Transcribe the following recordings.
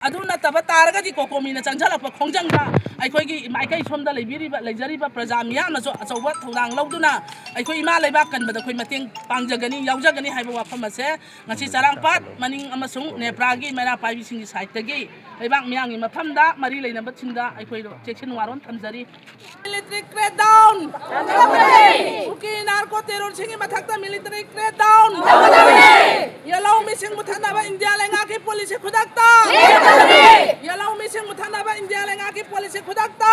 ꯑꯗꯨ ꯅꯠꯇꯕ ꯇꯥꯔꯒꯗꯤ ꯀꯣꯀꯣꯃꯤꯅ ꯆꯪꯁꯤꯜꯂꯛꯄ ꯈꯣꯡꯖꯪꯗ ꯑꯩꯈꯣꯏꯒꯤ ꯃꯥꯏꯀꯩ ꯁꯣꯝꯗ ꯂꯩꯖꯔꯤꯕ ꯄ꯭ꯔꯖꯥ ꯃꯤꯌꯥꯝꯅꯁꯨ ꯑꯆꯧꯕ ꯊꯧꯗꯥꯡ ꯂꯧꯗꯨꯅ ꯑꯩꯈꯣꯏ ꯏꯃꯥ ꯂꯩꯕꯥꯛ ꯀꯟꯕꯗ ꯑꯩꯈꯣꯏ ꯃꯇꯦꯡ ꯄꯥꯡꯖꯒꯅꯤ ꯌꯥꯎꯖꯒꯅꯤ ꯍꯥꯏꯕ ꯋꯥꯐꯝ ꯑꯁꯦ ꯉꯁꯤ ꯆꯔꯥꯡꯄꯥꯠ ꯃꯅꯤꯡ ꯑꯃꯁꯨꯡ ꯅꯦꯄ꯭ꯔꯥꯒꯤ ꯃꯩꯔꯥ ꯄꯥꯏꯕꯤꯁꯤꯡꯒꯤ ꯁꯥꯏꯠꯇꯒꯤ ꯂꯩꯕꯥꯛ ꯃꯤꯌꯥꯝꯒꯤ ꯃꯐꯝꯗ ꯃꯔꯤ ꯂꯩꯅꯕꯁꯤꯡꯗ ꯑꯩꯈꯣꯏ ꯆꯦꯛꯁꯤꯟ ꯋꯥꯔꯣꯜ ꯊꯝꯖꯔꯤ military crackdown ꯀꯨꯀꯤ ꯅꯥꯔꯀꯣ ꯇꯦꯔꯣꯔꯤꯁꯤꯡꯒꯤ ꯃꯊꯛꯇ military crackdown ꯌꯦꯜꯂꯧ ꯃꯤꯁꯤꯡ ꯃꯨꯊꯠꯅꯕ ꯏꯟꯗꯤꯌꯥ ꯂꯩꯉꯥꯛꯀꯤ ꯄꯣꯂꯤꯁꯤ ꯈꯨꯗꯛꯇ ꯌꯦꯜꯂꯧ ꯃꯤꯁꯤꯡ ꯃꯨꯊꯠꯅꯕ ꯏꯟꯗꯤꯌꯥ ꯂꯩꯉꯥꯛꯀꯤ ꯄꯣꯂꯤꯁꯤ ꯈꯨꯗꯛꯇ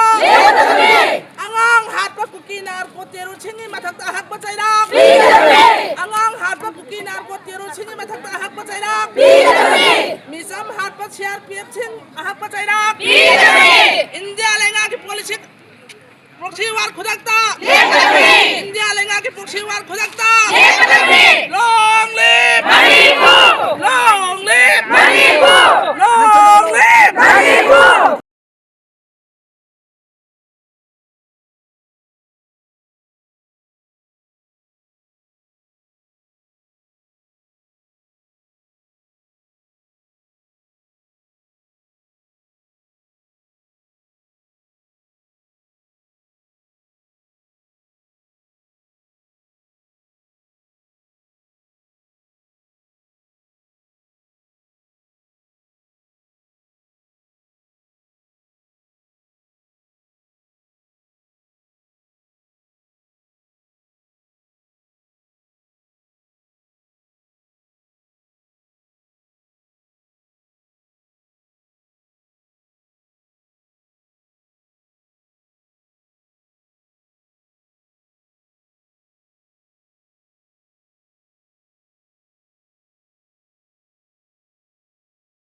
ꯑꯉꯥꯡ ꯍꯥꯠꯄ ꯀꯨꯀꯤ ꯅꯥꯔꯀꯣ ꯇꯦꯔꯣꯔꯤꯁꯤꯡꯒꯤ ꯃꯊꯛꯇ ꯑꯍꯛꯄ ꯆꯩꯔꯥꯛ ꯑꯉꯥꯡ ꯍꯥꯠꯄ ꯀꯨꯀꯤ ꯅꯥꯔꯀꯣ ꯇꯦꯔꯣꯔꯤꯁꯤꯡꯒꯤ ꯃꯊꯛꯇ ꯑꯍꯛꯄ ꯆꯩꯔꯥꯛ ꯃꯤꯆꯝ ꯍꯥꯠꯄ CRPF-ꯁꯤꯡ ꯑꯍꯛꯄ ꯆꯩꯔꯥꯛ ꯏꯟꯗꯤꯌꯥ ꯂꯩꯉꯥꯛꯀꯤ policy proxy war khudakta India lengaki proxy war khudakta long live Manipur long live Manipur long